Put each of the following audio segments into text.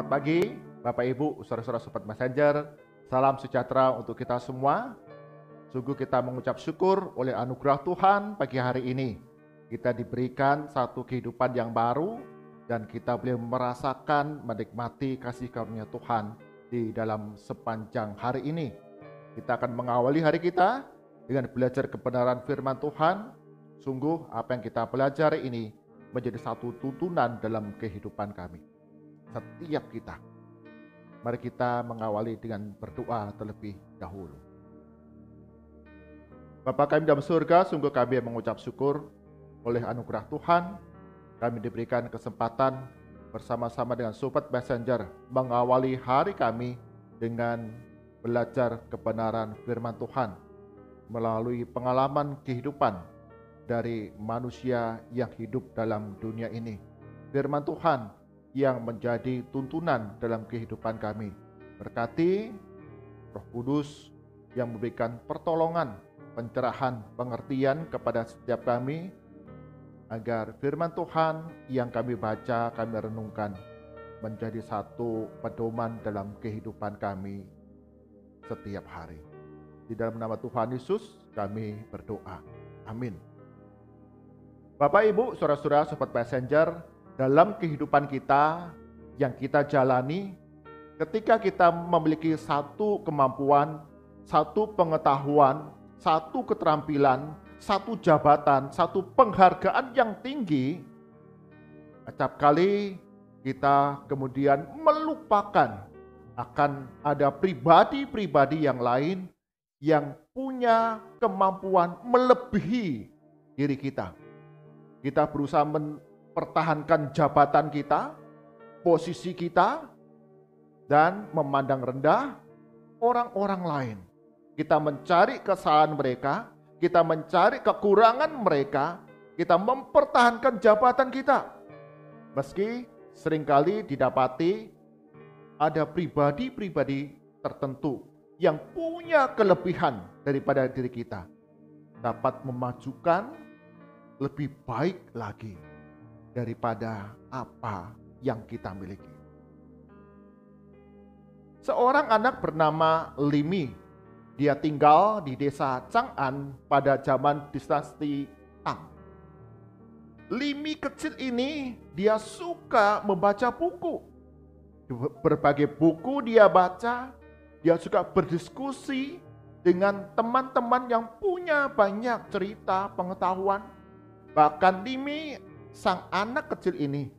Selamat pagi, Bapak Ibu, saudara-saudara Sobat Messenger. Salam sejahtera untuk kita semua. Sungguh kita mengucap syukur oleh anugerah Tuhan pagi hari ini. Kita diberikan satu kehidupan yang baru dan kita boleh merasakan, menikmati kasih karunia Tuhan di dalam sepanjang hari ini. Kita akan mengawali hari kita dengan belajar kebenaran firman Tuhan. Sungguh apa yang kita belajar ini menjadi satu tuntunan dalam kehidupan kami. Setiap kita. Mari kita mengawali dengan berdoa terlebih dahulu. Bapa kami dalam surga, sungguh kami mengucap syukur oleh anugerah Tuhan. Kami diberikan kesempatan bersama-sama dengan Sobat Messenger mengawali hari kami dengan belajar kebenaran firman Tuhan melalui pengalaman kehidupan dari manusia yang hidup dalam dunia ini. Firman Tuhan yang menjadi tuntunan dalam kehidupan kami. Berkati Roh Kudus yang memberikan pertolongan, pencerahan, pengertian kepada setiap kami, agar firman Tuhan yang kami baca, kami renungkan, menjadi satu pedoman dalam kehidupan kami setiap hari. Di dalam nama Tuhan Yesus kami berdoa. Amin. Bapak, Ibu, saudara-saudara, Sobat Messenger, dalam kehidupan kita yang kita jalani, ketika kita memiliki satu kemampuan, satu pengetahuan, satu keterampilan, satu jabatan, satu penghargaan yang tinggi, acap kali kita kemudian melupakan akan ada pribadi-pribadi yang lain yang punya kemampuan melebihi diri kita. Kita berusaha pertahankan jabatan kita, posisi kita, dan memandang rendah orang-orang lain. Kita mencari kesalahan mereka, kita mencari kekurangan mereka, kita mempertahankan jabatan kita. Meski seringkali didapati ada pribadi-pribadi tertentu yang punya kelebihan daripada diri kita, dapat memajukan lebih baik lagi daripada apa yang kita miliki. Seorang anak bernama Limi, dia tinggal di desa Chang'an pada zaman dinasti Tang. Limi kecil ini dia suka membaca buku. Berbagai buku dia baca, dia suka berdiskusi dengan teman-teman yang punya banyak cerita, pengetahuan. Bahkan Limi, sang anak kecil ini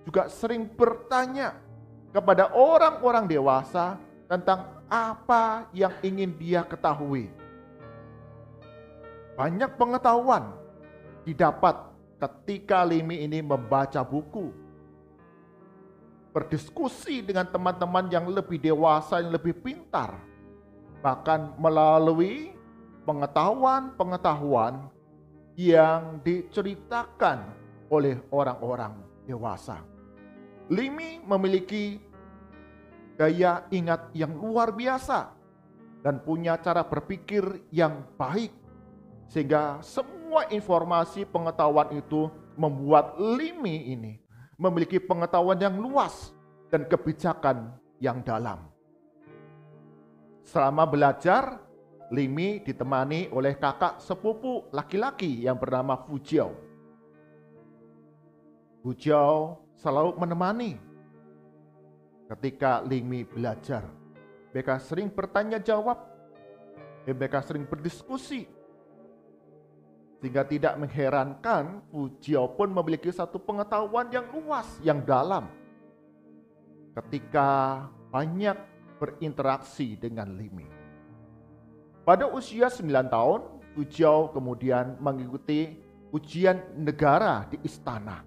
juga sering bertanya kepada orang-orang dewasa tentang apa yang ingin dia ketahui. Banyak pengetahuan didapat ketika Limi ini membaca buku, berdiskusi dengan teman-teman yang lebih dewasa, yang lebih pintar, bahkan melalui pengetahuan-pengetahuan yang diceritakan oleh orang-orang dewasa. Limi memiliki daya ingat yang luar biasa dan punya cara berpikir yang baik, sehingga semua informasi pengetahuan itu membuat Limi ini memiliki pengetahuan yang luas dan kebijakan yang dalam. Selama belajar, Limi ditemani oleh kakak sepupu laki-laki yang bernama Fu Jiao. Fu Jiao selalu menemani ketika Limi belajar. Mereka sering bertanya jawab, mereka sering berdiskusi. Sehingga tidak mengherankan Fu Jiao pun memiliki satu pengetahuan yang luas, yang dalam. Ketika banyak berinteraksi dengan Limi. Pada usia 9 tahun, Fu Jiao kemudian mengikuti ujian negara di istana.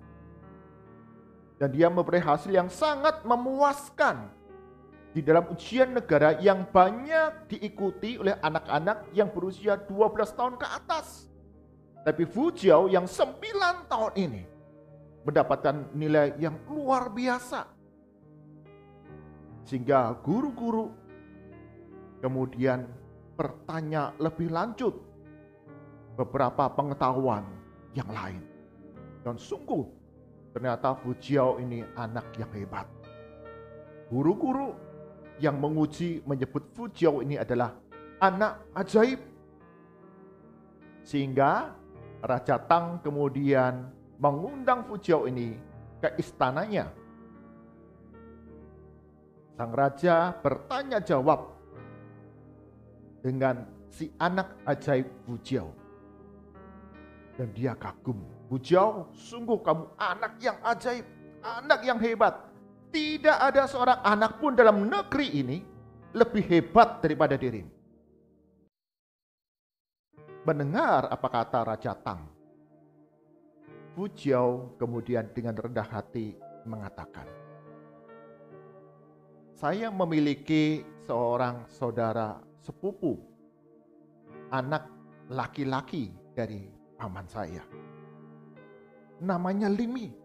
Dan dia memperoleh hasil yang sangat memuaskan di dalam ujian negara yang banyak diikuti oleh anak-anak yang berusia 12 tahun ke atas. Tapi Fu Jiao yang 9 tahun ini mendapatkan nilai yang luar biasa. Sehingga guru-guru kemudian bertanya lebih lanjut beberapa pengetahuan yang lain. Dan sungguh ternyata Fu Jiao ini anak yang hebat. Guru-guru yang menguji menyebut Fujiao ini adalah anak ajaib. Sehingga Raja Tang kemudian mengundang Fujiao ini ke istananya. Sang raja bertanya jawab dengan si anak ajaib Fujiao. Dan dia kagum. Fujiao, sungguh kamu anak yang ajaib, anak yang hebat. Tidak ada seorang anak pun dalam negeri ini lebih hebat daripada dirimu. Mendengar apa kata Raja Tang, Fujiao kemudian dengan rendah hati mengatakan, saya memiliki seorang saudara sepupu, anak laki-laki dari paman saya. Namanya Limi.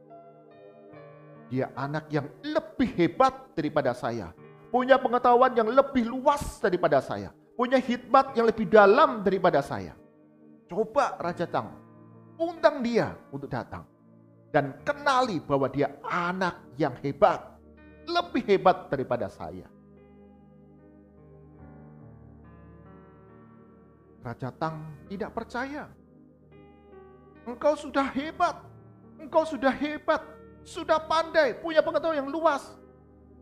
Dia anak yang lebih hebat daripada saya. Punya pengetahuan yang lebih luas daripada saya. Punya hikmat yang lebih dalam daripada saya. Coba Raja Tang undang dia untuk datang. Dan kenali bahwa dia anak yang hebat. Lebih hebat daripada saya. Raja Tang tidak percaya. Engkau sudah hebat. Engkau sudah hebat. Sudah pandai, punya pengetahuan yang luas.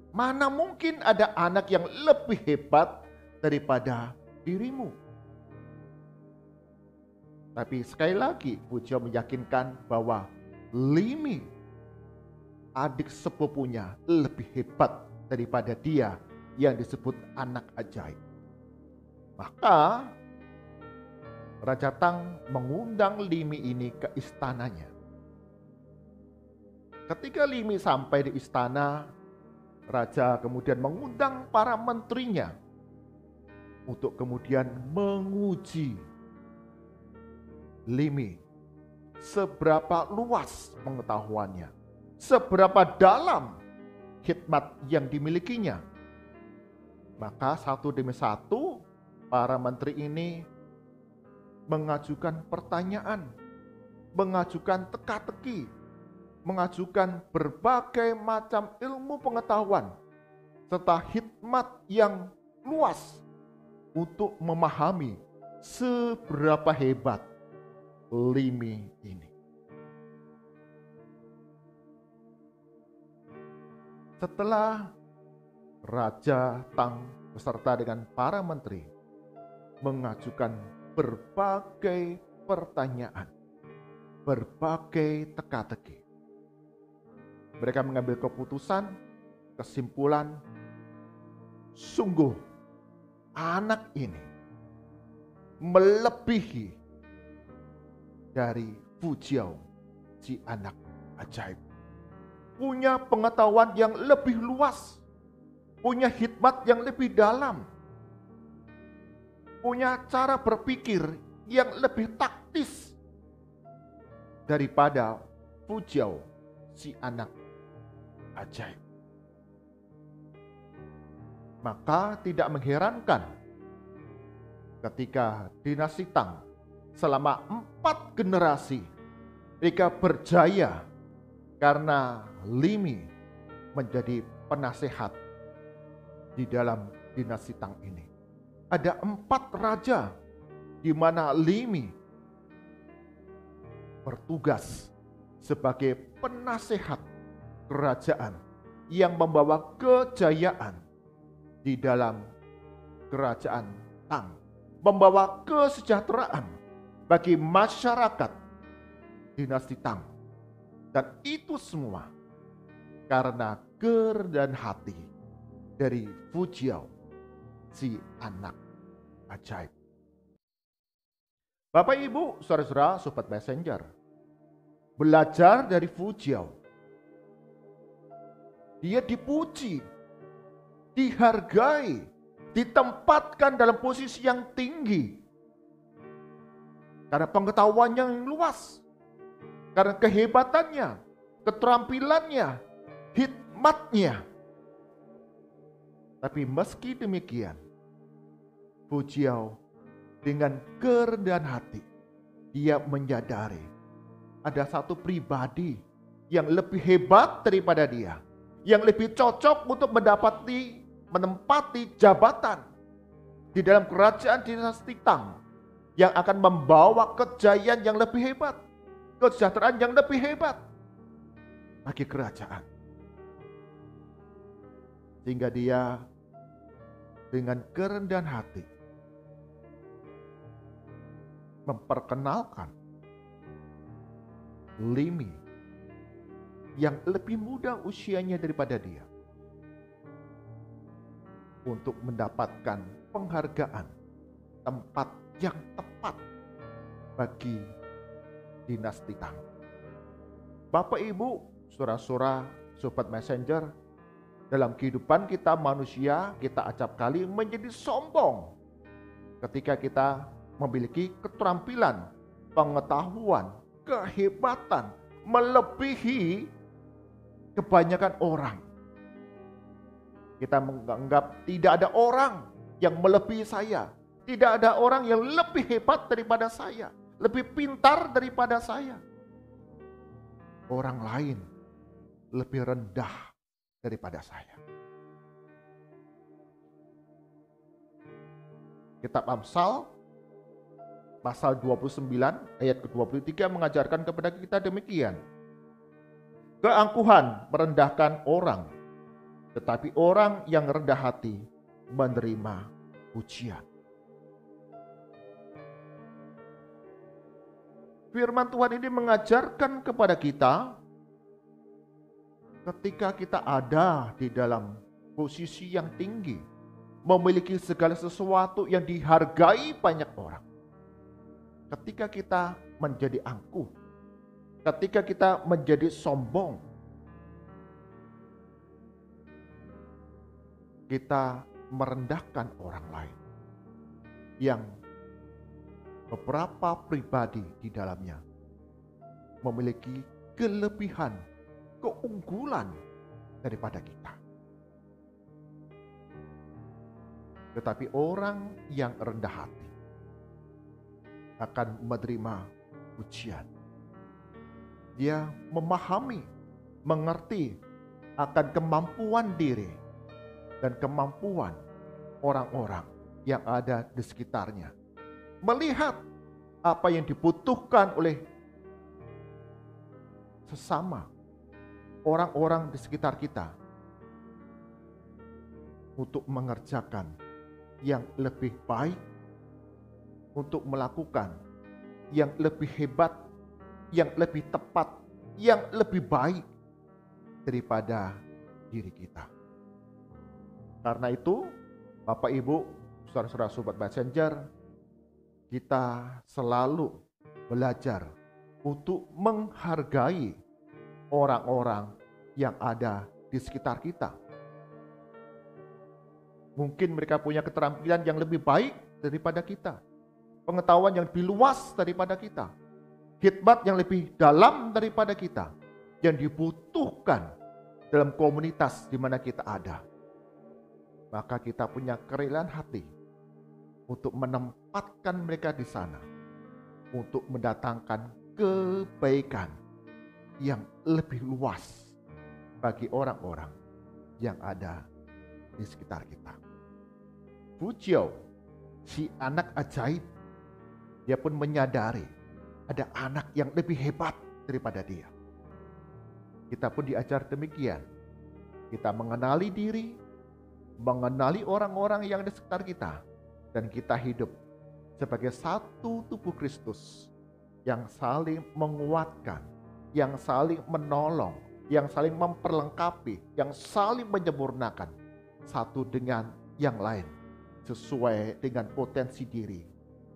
Mana mungkin ada anak yang lebih hebat daripada dirimu? Tapi sekali lagi, Fujiao meyakinkan bahwa Limi, adik sepupunya, lebih hebat daripada dia yang disebut anak ajaib. Maka Raja Tang mengundang Limi ini ke istananya. Ketika Limi sampai di istana, raja kemudian mengundang para menterinya untuk kemudian menguji Limi seberapa luas pengetahuannya, seberapa dalam hikmat yang dimilikinya. Maka satu demi satu para menteri ini mengajukan pertanyaan, mengajukan teka-teki, mengajukan berbagai macam ilmu pengetahuan serta hikmat yang luas untuk memahami seberapa hebat Limi ini. Setelah Raja Tang beserta dengan para menteri mengajukan berbagai pertanyaan, berbagai teka-teki, mereka mengambil keputusan, kesimpulan, sungguh anak ini melebihi dari Fujiao, si anak ajaib. Punya pengetahuan yang lebih luas, punya hikmat yang lebih dalam, punya cara berpikir yang lebih taktis daripada Fujiao, si anak ajaib. Maka tidak mengherankan ketika dinasti Tang selama 4 generasi mereka berjaya karena Limi menjadi penasehat di dalam dinasti Tang ini. Ada 4 raja di mana Limi bertugas sebagai penasehat kerajaan yang membawa kejayaan di dalam kerajaan Tang, membawa kesejahteraan bagi masyarakat dinasti Tang. Dan itu semua karena kerendahan hati dari Fujiao, si anak ajaib. Bapak Ibu, saudara-saudara, sobat messenger, belajar dari Fujiao. Dia dipuji, dihargai, ditempatkan dalam posisi yang tinggi. Karena pengetahuannya yang luas, karena kehebatannya, keterampilannya, hikmatnya. Tapi meski demikian, Fujiao dengan kerendahan hati, dia menyadari ada satu pribadi yang lebih hebat daripada dia, yang lebih cocok untuk menempati jabatan di dalam kerajaan dinasti Tang yang akan membawa kejayaan yang lebih hebat, kesejahteraan yang lebih hebat bagi kerajaan. Sehingga dia dengan kerendahan hati memperkenalkan Limi yang lebih muda usianya daripada dia untuk mendapatkan penghargaan tempat yang tepat bagi dinasti Tang. Bapak Ibu, saudara-saudara, sobat messenger, dalam kehidupan kita manusia, kita acap kali menjadi sombong ketika kita memiliki keterampilan, pengetahuan, kehebatan melebihi kebanyakan orang. Kita menganggap tidak ada orang yang melebihi saya, tidak ada orang yang lebih hebat daripada saya, lebih pintar daripada saya. Orang lain lebih rendah daripada saya. Kitab Amsal pasal 29 ayat ke-23 mengajarkan kepada kita demikian. Keangkuhan merendahkan orang, tetapi orang yang rendah hati menerima pujian. Firman Tuhan ini mengajarkan kepada kita ketika kita ada di dalam posisi yang tinggi, memiliki segala sesuatu yang dihargai banyak orang. Ketika kita menjadi angkuh, ketika kita menjadi sombong, kita merendahkan orang lain yang beberapa pribadi di dalamnya memiliki kelebihan, keunggulan daripada kita. Tetapi orang yang rendah hati akan menerima pujian. Dia memahami, mengerti akan kemampuan diri dan kemampuan orang-orang yang ada di sekitarnya. Melihat apa yang dibutuhkan oleh sesama orang-orang di sekitar kita untuk mengerjakan yang lebih baik, untuk melakukan yang lebih hebat, yang lebih tepat, yang lebih baik daripada diri kita. Karena itu, Bapak Ibu, saudara-saudara sobat messenger, kita selalu belajar untuk menghargai orang-orang yang ada di sekitar kita. Mungkin mereka punya keterampilan yang lebih baik daripada kita, pengetahuan yang lebih luas daripada kita, hikmat yang lebih dalam daripada kita, yang dibutuhkan dalam komunitas di mana kita ada. Maka kita punya kerelaan hati untuk menempatkan mereka di sana, untuk mendatangkan kebaikan yang lebih luas bagi orang-orang yang ada di sekitar kita. Fujio, si anak ajaib, dia pun menyadari ada anak yang lebih hebat daripada dia. Kita pun diajar demikian. Kita mengenali diri, mengenali orang-orang yang di sekitar kita, dan kita hidup sebagai satu tubuh Kristus yang saling menguatkan, yang saling menolong, yang saling memperlengkapi, yang saling menyempurnakan satu dengan yang lain sesuai dengan potensi diri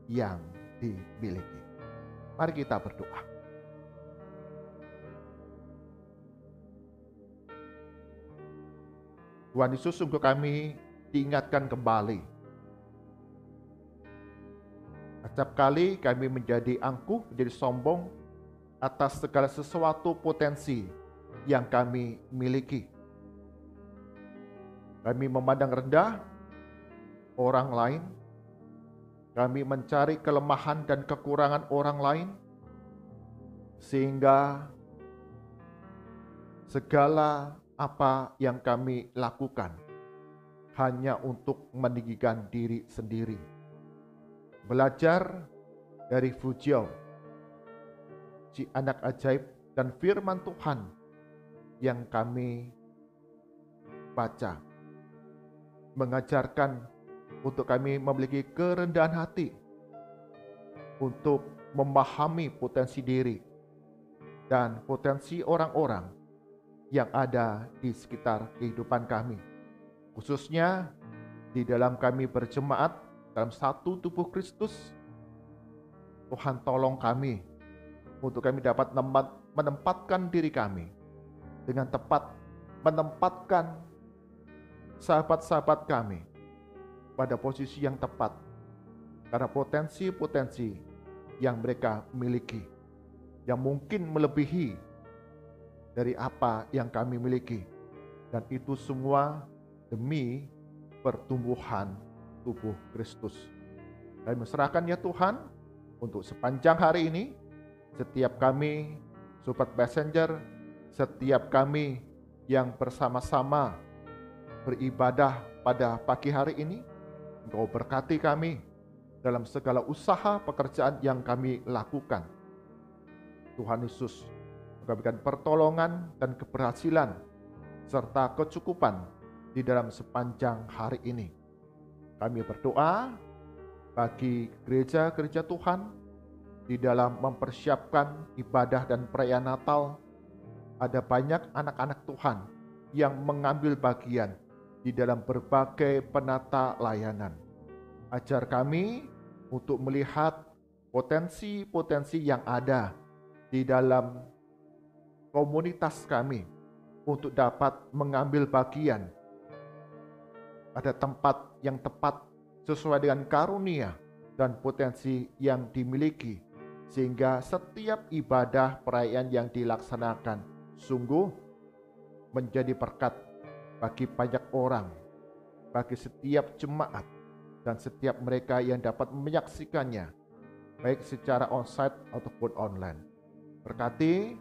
yang dimiliki. Mari kita berdoa. Tuhan Yesus, sungguh kami diingatkan kembali. Setiap kali kami menjadi angkuh, menjadi sombong atas segala sesuatu potensi yang kami miliki. Kami memandang rendah orang lain. Kami mencari kelemahan dan kekurangan orang lain, sehingga segala apa yang kami lakukan hanya untuk meninggikan diri sendiri. Belajar dari Fugio, si anak ajaib dan firman Tuhan yang kami baca, mengajarkan untuk kami memiliki kerendahan hati untuk memahami potensi diri dan potensi orang-orang yang ada di sekitar kehidupan kami, khususnya di dalam kami berjemaat dalam satu tubuh Kristus. Tuhan tolong kami untuk kami dapat menempatkan diri kami dengan tepat, menempatkan sahabat-sahabat kami pada posisi yang tepat karena potensi-potensi yang mereka miliki yang mungkin melebihi dari apa yang kami miliki, dan itu semua demi pertumbuhan tubuh Kristus. Kami serahkan ya Tuhan untuk sepanjang hari ini, setiap kami Sobat Messenger, setiap kami yang bersama-sama beribadah pada pagi hari ini, Engkau berkati kami dalam segala usaha pekerjaan yang kami lakukan. Tuhan Yesus memberikan pertolongan dan keberhasilan serta kecukupan di dalam sepanjang hari ini. Kami berdoa bagi gereja-gereja Tuhan di dalam mempersiapkan ibadah dan perayaan Natal. Ada banyak anak-anak Tuhan yang mengambil bagian di dalam berbagai penata layanan. Ajar kami untuk melihat potensi-potensi yang ada di dalam komunitas kami untuk dapat mengambil bagian pada tempat yang tepat sesuai dengan karunia dan potensi yang dimiliki, sehingga setiap ibadah perayaan yang dilaksanakan sungguh menjadi berkat bagi banyak orang, bagi setiap jemaat dan setiap mereka yang dapat menyaksikannya, baik secara onsite ataupun online. Berkati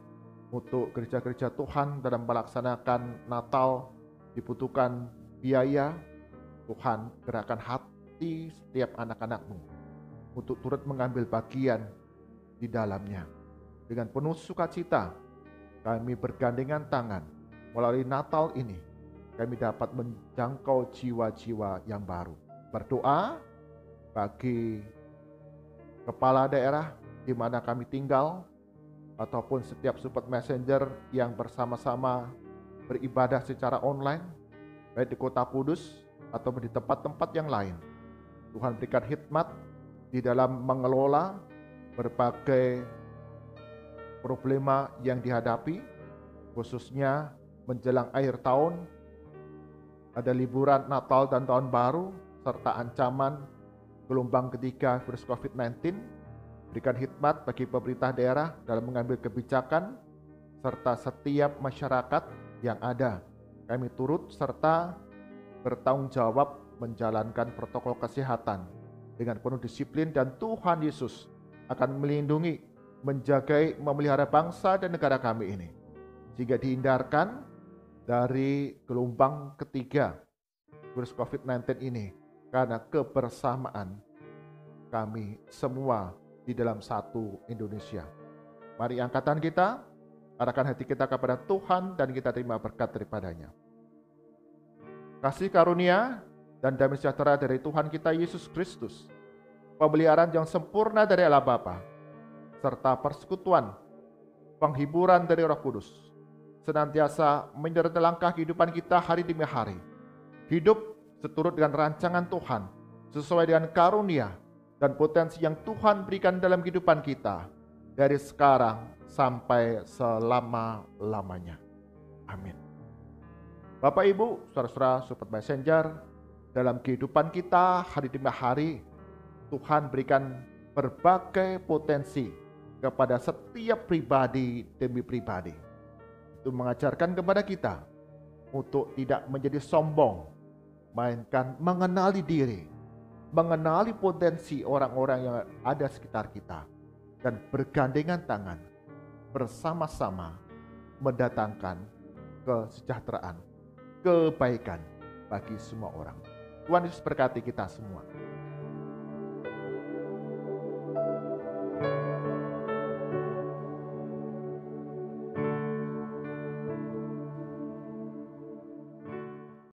untuk gereja-gereja Tuhan dalam melaksanakan Natal dibutuhkan biaya. Tuhan, gerakan hati setiap anak-anak-Mu untuk turut mengambil bagian di dalamnya. Dengan penuh sukacita kami bergandengan tangan melalui Natal ini, kami dapat menjangkau jiwa-jiwa yang baru. Berdoa bagi kepala daerah di mana kami tinggal, ataupun setiap Sobat Messenger yang bersama-sama beribadah secara online, baik di Kota Kudus atau di tempat-tempat yang lain. Tuhan berikan hikmat di dalam mengelola berbagai problema yang dihadapi, khususnya menjelang akhir tahun, ada liburan Natal dan Tahun Baru, serta ancaman gelombang ketiga virus COVID-19. Berikan hikmat bagi pemerintah daerah dalam mengambil kebijakan, serta setiap masyarakat yang ada. Kami turut serta bertanggung jawab menjalankan protokol kesehatan dengan penuh disiplin, dan Tuhan Yesus akan melindungi, menjaga, memelihara bangsa dan negara kami ini, sehingga dihindarkan dari gelombang ketiga virus COVID-19 ini, karena kebersamaan kami semua di dalam satu Indonesia. Mari angkatan kita, arahkan hati kita kepada Tuhan dan kita terima berkat daripadanya. Kasih karunia dan damai sejahtera dari Tuhan kita Yesus Kristus, pemeliharaan yang sempurna dari Allah Bapa, serta persekutuan, penghiburan dari Roh Kudus, senantiasa menyertai langkah kehidupan kita hari demi hari. Hidup seturut dengan rancangan Tuhan, sesuai dengan karunia dan potensi yang Tuhan berikan dalam kehidupan kita, dari sekarang sampai selama-lamanya. Amin. Bapak Ibu, saudara-saudara Sobat Messenger, dalam kehidupan kita hari demi hari, Tuhan berikan berbagai potensi kepada setiap pribadi demi pribadi. Itu mengajarkan kepada kita untuk tidak menjadi sombong, melainkan mengenali diri, mengenali potensi orang-orang yang ada sekitar kita, dan bergandengan tangan bersama-sama mendatangkan kesejahteraan, kebaikan bagi semua orang. Tuhan Yesus berkati kita semua.